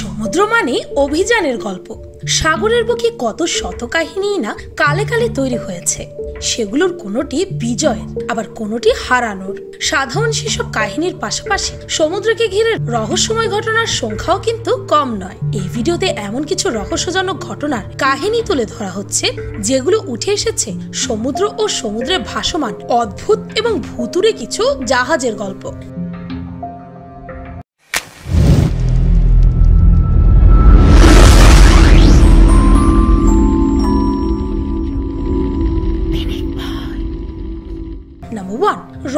সমুদ্র মানে অভিযানের গল্প। সাগরের বুকে কত শত কাহিনী না কালে কালে তৈরি হয়েছে। সেগুলোর কোনোটি বিজয়ের, আবার কোনোটি হারানোর। সাধারণ সেসব কাহিনীর পাশাপাশি সমুদ্রকে ঘিরে রহস্যময় ঘটনার সংখ্যাও কিন্তু কম নয়। এই ভিডিওতে এমন কিছু রহস্যজনক ঘটনার কাহিনী তুলে ধরা হচ্ছে যেগুলো উঠে এসেছে সমুদ্র ও সমুদ্রে ভাসমান অদ্ভুত এবং ভুতুড়ে কিছু জাহাজের গল্প।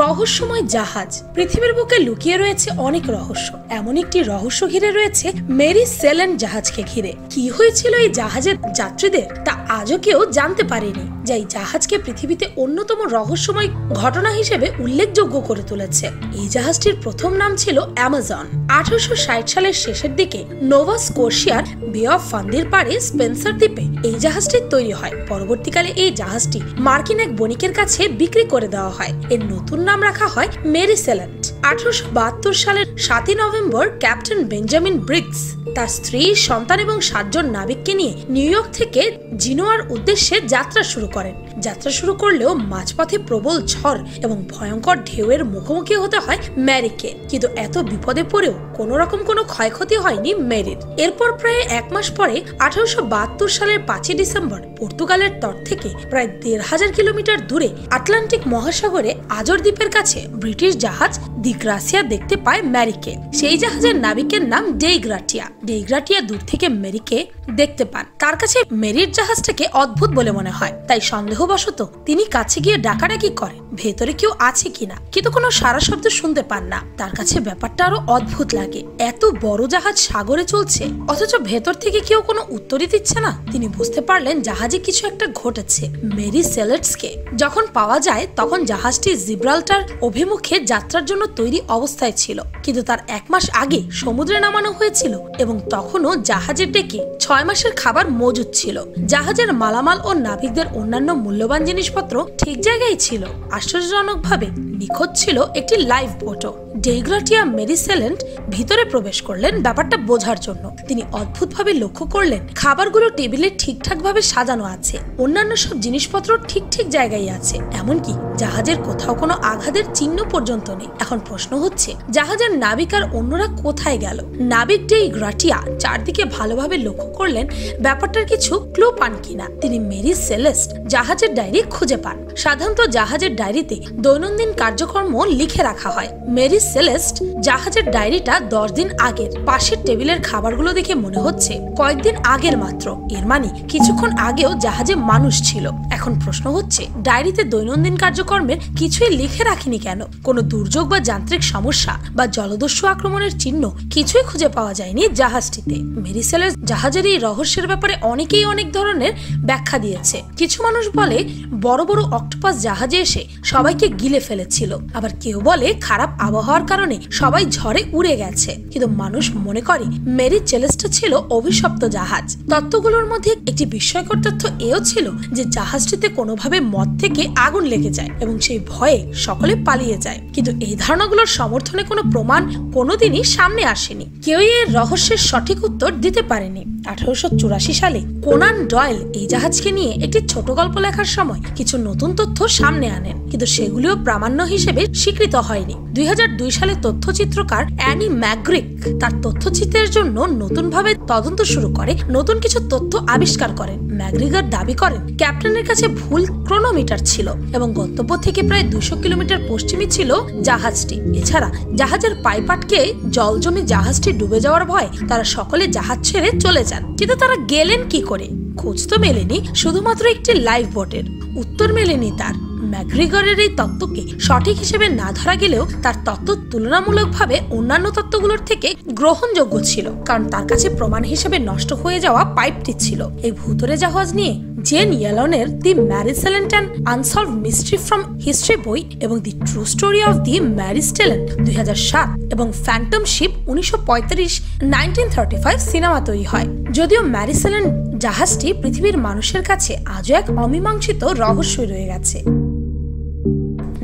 রহস্যময় জাহাজ। পৃথিবীর বুকে লুকিয়ে রয়েছে অনেক রহস্য। এমন একটি রহস্য ঘিরে রয়েছে মেরি সেলেন্ট জাহাজকে ঘিরে। কি হয়েছিল এই জাহাজের যাত্রীদের তা আজও কেউ জানতে পারেনি, যা এই জাহাজকে পৃথিবীতে অন্যতম রহস্যময় ঘটনা হিসেবে উল্লেখযোগ্য করে তুলেছে। এই জাহাজটির প্রথম নাম ছিল অ্যামাজন। 1860 সালের শেষের দিকে নোভা স্কোশিয়ার বে অফ ফান্দির পাড়ে স্পেন্সার দ্বীপে এই জাহাজটি তৈরি হয়। পরবর্তীকালে এই জাহাজটি মার্কিন এক বণিকের কাছে বিক্রি করে দেওয়া হয়। এর নতুন নাম রাখা হয় মেরি সেলেন্ট। 1872 সালের 7 নভেম্বর ক্যাপ্টেন বেঞ্জামিন ব্রিগস তার স্ত্রী, সন্তান এবং 7 জন নাবিককে নিয়ে নিউ ইয়র্ক থেকে জিনোয়ার উদ্দেশ্যে যাত্রা শুরু করেন। যাত্রা শুরু করলেও মাঝপথে প্রবল ঝড় এবং ভয়ঙ্কর ঢেউয়ের মুখোমুখি হতে হয় ম্যারিকে। কিন্তু এত বিপদে পড়েও কোনো রকম কোনো ক্ষয়ক্ষতি হয়নি মেরির। এরপর প্রায় 1 মাস পরে 1872 সালের 5 ডিসেম্বর পর্তুগালের তট থেকে প্রায় 1500 কিলোমিটার দূরে আটলান্টিক মহাসাগরে আজর দ্বীপের কাছে ব্রিটিশ জাহাজ দি গ্রাসিয়া দেখতে পায় ম্যারিকে। সেই জাহাজের নাবিকের নাম ডেইগ্রাটিয়া। ডেইগ্রাটিয়া দূর থেকে মেরিকে দেখতে পান। তার কাছে মেরির জাহাজটাকে অদ্ভুত বলে মনে হয়, তাই সন্দেহবশত তিনি কাছে গিয়ে ডাকাডাকি করেন ভেতরে কেউ আছে কিনা, কিন্তু কোনো সারা শব্দ শুনতে পান না। তার কাছে ব্যাপারটা আরো অদ্ভুত লাগে। এত বড় জাহাজ সাগরে চলছে, অথচ ভেতর থেকে কেউ কোনো উত্তরই দিচ্ছে না। তিনি বুঝতে পারলেন জাহাজে কিছু একটা ঘটেছে। মেরি সেলেন্টকে যখন পাওয়া যায় তখন জাহাজটি জিব্রাল্টার অভিমুখে যাত্রার জন্য তৈরি অবস্থায় ছিল, কিন্তু তার 1 মাস আগে সমুদ্রে নামানো হয়েছিল এবং তখনও জাহাজের ডেকে 6 মাসের খাবার মজুদ ছিল। জাহাজের মালামাল ও নাবিকদের অন্যান্য মূল্যবান জিনিসপত্র ঠিক জায়গায় ছিল। আশ্চর্যজনকভাবে নিখোঁজ ছিল একটি লাইফ বোটও। ডেইগ্রাটিয়া মেরি সেলেন্ট ভিতরে প্রবেশ করলেন ব্যাপারটা বোঝার জন্য। তিনি অদ্ভুতভাবে লক্ষ্য করলেন খাবারগুলো টেবিলে ঠিকঠাক ভাবে সাজানো আছে, অন্যান্য সব জিনিসপত্র ঠিক ঠিক জায়গায় আছে, এমনকি জাহাজের কোথাও কোনো আঘাতের চিহ্ন পর্যন্ত নেই। এখন প্রশ্ন হচ্ছে জাহাজের নাবিক আর অন্যরা কোথায় গেল? নাবিক ডেইগ্রাটিয়া চারদিকে ভালোভাবে লক্ষ্য করলেন ব্যাপারটার কিছু ক্লু পান কিনা। তিনি মেরি সেলেস্ট জাহাজের ডায়েরি খুঁজে পান। সাধারণত জাহাজের ডায়েরিতে দৈনন্দিন কার্যক্রম লিখে রাখা হয়। মেরি সেলেস্ট জাহাজের ডায়েরিটা 10 দিন আগের। পাশের টেবিলের খাবারগুলো দেখে মনে হচ্ছে কয়েকদিন আগের মাত্র। এর মানে কিছুক্ষণ আগেও জাহাজে মানুষ ছিল। এখন প্রশ্ন হচ্ছে ডায়েরিতে দৈনন্দিন কার্যক্রমের কিছুই লিখে রাখেনি কেন? কোনো দুর্যোগ বা যান্ত্রিক সমস্যা বা জলদস্যু আক্রমণের চিহ্ন কিছুই খুঁজে পাওয়া যায়নি জাহাজটিতে। মেরি সেলেস্ট জাহাজের এই রহস্যের ব্যাপারে অনেকেই অনেক ধরনের ব্যাখ্যা দিয়েছে। কিছু মানুষ বলে বড় বড় অক্টোপাস জাহাজে এসে সবাইকে গিলে ফেলেছিল, আবার কেউ বলে খারাপ আবহাওয়ার কারণে সবাই ঝড়ে উড়ে গেছে। কিন্তু মানুষ মনে করে মেরি সেলেস্ট ছিল অভিশপ্ত জাহাজ। তত্ত্বগুলোর মধ্যে একটি বিস্ময়কর তথ্য এও ছিল যে জাহাজটিতে কোনোভাবে মদ থেকে আগুন লেগে যায় এবং সেই ভয়ে সকলে পালিয়ে যায়। কিন্তু এই ধারণাগুলোর সমর্থনে কোনো প্রমাণ কোনোদিনই সামনে আসেনি। কেউই এর রহস্যের সঠিক উত্তর দিতে পারেনি। 1884 সালে কোনান ডয়েল এই জাহাজকে নিয়ে একটি ছোট গল্প লেখার সময় কিছু নতুন তথ্য সামনে আনেন, কিন্তু সেগুলিও প্রামাণ্য হিসেবে স্বীকৃত হয়নি। 2002 সালে তথ্যচিত্রকার অ্যানি ম্যাকগ্রিক তার তথ্যচিত্রের জন্য নতুনভাবে তদন্ত শুরু করে নতুন কিছু তথ্য আবিষ্কার করেন। ম্যাকগ্রিগার দাবি করেন ক্যাপ্টেনের কাছে ভুল ক্রোনোমিটার ছিল এবং গন্তব্য থেকে প্রায় 200 কিলোমিটার পশ্চিমে ছিল জাহাজটি। এছাড়া জাহাজের পাইপ আটকে জল জমে জাহাজটি ডুবে যাওয়ার ভয় তারা সকলে জাহাজ ছেড়ে চলে যান। কিন্তু তারা গেলেন কি করে? খোঁজ তো মেলেনি, শুধুমাত্র একটি লাইফ বোটের উত্তর মেলেনি তার। ম্যাকগ্রিগরের এই তত্ত্বকে সঠিক হিসেবে না ধরা গেলেও তার তত্ত্ব তুলনামূলকভাবে অন্যান্য তত্ত্বগুলোর থেকে গ্রহণযোগ্য ছিল, কারণ তার কাছে প্রমাণ হিসেবে নষ্ট হয়ে যাওয়া পাইপটি ছিল। এই ভুতুড়ে জাহাজ নিয়ে জেন ইয়েলনের the Mary Celeste and unsolved mystery from history বই এবং the true story of the Mary Celeste 2007 এবং ফ্যান্টম শিপ 1935 সিনেমা তৈরি হয়। যদিও ম্যারি সেলেন্ট জাহাজটি পৃথিবীর মানুষের কাছে আজও এক অমীমাংসিত রহস্যই রয়ে গেছে।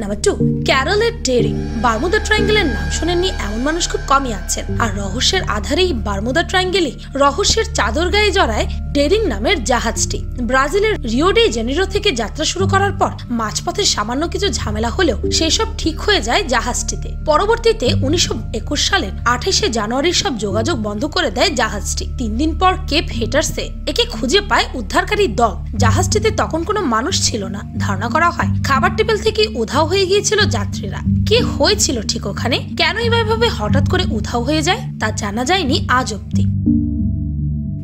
নাম্বার 2, ক্যারলের ডেরিং। বারমুদা ট্রায়াঙ্গেলের নাম শোনেননি এমন মানুষ খুব কমই আছেন, আর রহস্যের আধারেই বারমুদা ট্রায়াঙ্গেলই রহস্যের চাদর গায়ে জড়ায় ডেরিং নামের জাহাজটি। ব্রাজিলের রিও ডি জেনিরো থেকে যাত্রা শুরু করার পর মাঝপথে সামান্য কিছু ঝামেলা হলেও সেসব ঠিক হয়ে যায় জাহাজটিতে। পরবর্তীতে 1921 সালের 28শে জানুয়ারি সব যোগাযোগ বন্ধ করে দেয় জাহাজটি। 3 দিন পর কেপ হেটার্সে একে খুঁজে পায় উদ্ধারকারী দল। জাহাজটিতে তখন কোনো মানুষ ছিল না। ধারণা করা হয় খাবার টেবিল থেকে উধাও হয়ে গিয়েছিল যাত্রীরা। কি হয়েছিল ঠিক ওখানে, কেন এভাবে হঠাৎ করে উধাও হয়ে যায় তা জানা যায়নি আজ অব্দি।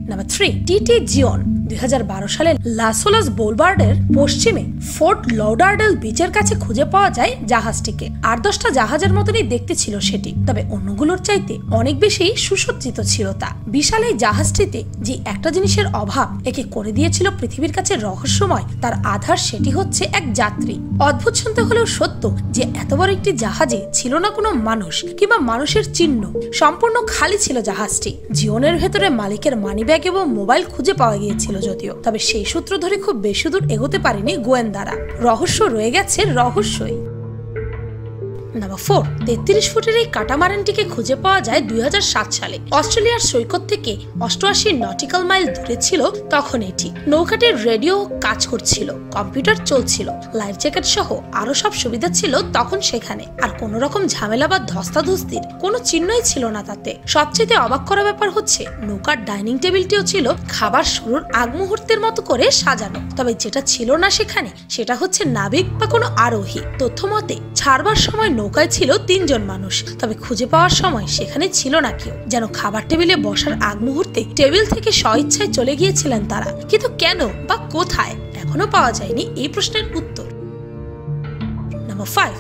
Number 3, TT Jeon. 2012 সালে লাস ওলাস বোলবার্ডের পশ্চিমে ফোর্ট লৌডারডেল বিচের কাছে খুঁজে পাওয়া যায় জাহাজটিকে। 8-10টা জাহাজের মতনই দেখতে ছিল সেটি, তবে অন্যগুলোর চাইতে অনেক বেশি সুসজ্জিত ছিল তা। বিশাল এই জাহাজটিতে যে একটা জিনিসের অভাব একে করে দিয়েছিল পৃথিবীর কাছে রহস্যময়, তার আধার সেটি হচ্ছে এক যাত্রী। অদ্ভুত শুনতে হলেও সত্য যে এত বড় একটি জাহাজে ছিল না কোনো মানুষ কিংবা মানুষের চিহ্ন। সম্পূর্ণ খালি ছিল জাহাজটি। জিওনের ভেতরে মালিকের মানিব্যাগ এবং মোবাইল খুঁজে পাওয়া গিয়েছিল যদিও, তবে সেই সূত্র ধরে খুব বেশি দূর এগোতে পারেনি গোয়েন্দারা। রহস্য রয়ে গেছে রহস্যই। নাম্বার 4, 33 ফুটের এই কাটামারানটিকে খুঁজে পাওয়া যায় 2007 সালে। অস্ট্রেলিয়ার সৈকত থেকে 88 নটিক্যাল মাইল দূরে ছিল তখন এটি। নৌকাটির রেডিও কাজ করছিল, কম্পিউটার চলছিল, লাইফ জ্যাকেট সহ আরো সব সুবিধা ছিল তখন সেখানে। আর কোনো রকম ঝামেলা বা ধস্তাধস্তির কোনো চিহ্নই ছিল না তাতে। সবচেয়ে অবাক করা ব্যাপার হচ্ছে নৌকার ডাইনিং টেবিলটিও ছিল খাবার শুরুর আগ মুহূর্তের মতো করে সাজানো। তবে যেটা ছিল না সেখানে সেটা হচ্ছে নাবিক বা কোনো আরোহী। তথ্য মতে ছাড়বার সময় নৌকায় ছিল 3 জন মানুষ, তবে খুঁজে পাওয়ার সময় সেখানে ছিল না কেউ। যেন খাবার টেবিলে বসার আগ মুহূর্তে টেবিল থেকে স্বইচ্ছায় চলে গিয়েছিলেন তারা, কিন্তু কেন বা কোথায় এখনো পাওয়া যায়নি এই প্রশ্নের উত্তর। নাম্বার 5,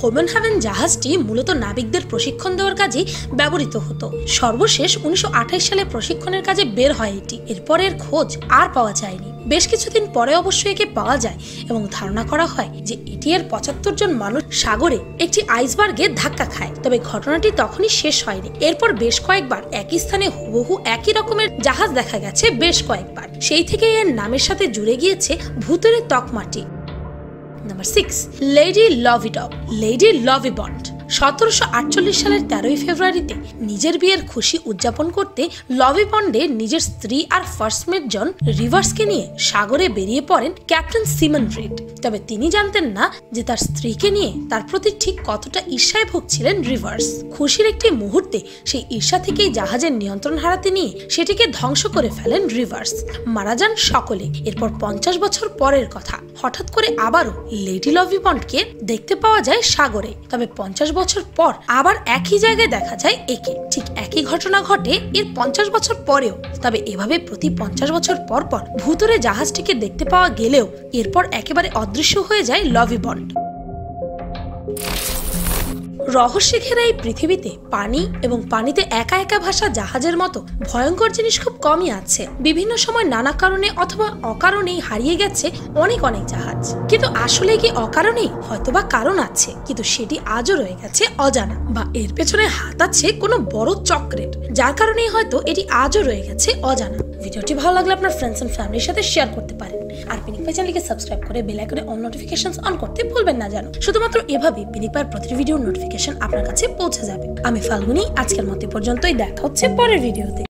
কোপেনহেগেন জাহাজটি মূলত নাবিকদের প্রশিক্ষণ দেওয়ার কাজে ব্যবহৃত হতো। সর্বশেষ 1928 সালে প্রশিক্ষণের কাজে বের হয় এটি। এরপর এর খোঁজ আর পাওয়া যায়নি। বেশ কিছুদিন পরে অবশ্য একে পাওয়া যায় এবং ধারণা করা হয় যে এটি এর 75 জন মানুষ সাগরে একটি আইসবার্গে ধাক্কা খায়। তবে ঘটনাটি তখনই শেষ হয়নি। এরপর বেশ কয়েকবার একই স্থানে হুবহু একই রকমের জাহাজ দেখা গেছে বেশ কয়েকবার। সেই থেকে এর নামের সাথে জুড়ে গিয়েছে ভূতের তকমাটি। Number 6, lady লভিবন্ড। 1748 সালের 13 ফেব্রুয়ারিতে নিজের বিয়ের খুশি উদযাপন করতে লভিবন্ডে নিজের স্ত্রী আর ফার্স্ট মেট জন রিভার্সকে নিয়ে সাগরে বেরিয়ে পড়েন ক্যাপ্টেন সিমন রিড। তবে তিনি জানতেন না যে তার স্ত্রীকে নিয়ে তার প্রতি ঠিক কতটা ঈর্ষায় ভুগছিলেন রিভার্স। খুশির একটি মুহূর্তে সেই ঈর্ষা থেকেই জাহাজের নিয়ন্ত্রণ হারাতে নিয়ে সেটিকে ধ্বংস করে ফেলেন রিভার্স। মারা যান সকলে। এরপর 50 বছর পরের কথা, হঠাৎ করে আবারও লেডি লভিবন্ডকে দেখতে পাওয়া যায় সাগরে। তবে 50 বছর পর আবার একই জায়গায় দেখা যায় একে। ঠিক একই ঘটনা ঘটে এর 50 বছর পরেও। তবে এভাবে প্রতি 50 বছর পর পর ভূতরে জাহাজটিকে দেখতে পাওয়া গেলেও এরপর একেবারে অদৃশ্য হয়ে যায় লভিবন্ড। রহস্যে ঘেরা এই পৃথিবীতে পানি এবং পানিতে একা একা ভাসা জাহাজের মতো ভয়ঙ্কর জিনিস খুব কমই আছে। বিভিন্ন সময় নানা কারণে অথবা অকারণেই হারিয়ে গেছে অনেক জাহাজ। কিন্তু আসলে কি অকারণেই? হয়তোবা কারণ আছে, কিন্তু সেটি আজও রয়ে গেছে অজানা, বা এর পেছনে হাত আছে কোনো বড় চক্রের, যার কারণেই হয়তো এটি আজও রয়ে গেছে অজানা। ভিডিওটি ভালো লাগলে আপনার ফ্রেন্ডস এন্ড ফ্যামিলির সাথে শেয়ার করতে পারেন। আর পিনিকপাই চ্যানেলকে সাবস্ক্রাইব করে বেল আইকনে অল নোটিফিকেশনস অন করতে ভুলবেন না যেন। শুধুমাত্র এভাবেই পিনিকপাইয়ের প্রতিটি ভিডিওর নোটিফিকেশন আপনার কাছে পৌঁছে যাবে। আমি ফাল্গুনি, আজকের মতো পর্যন্তই। দেখা হচ্ছে পরের ভিডিওতে।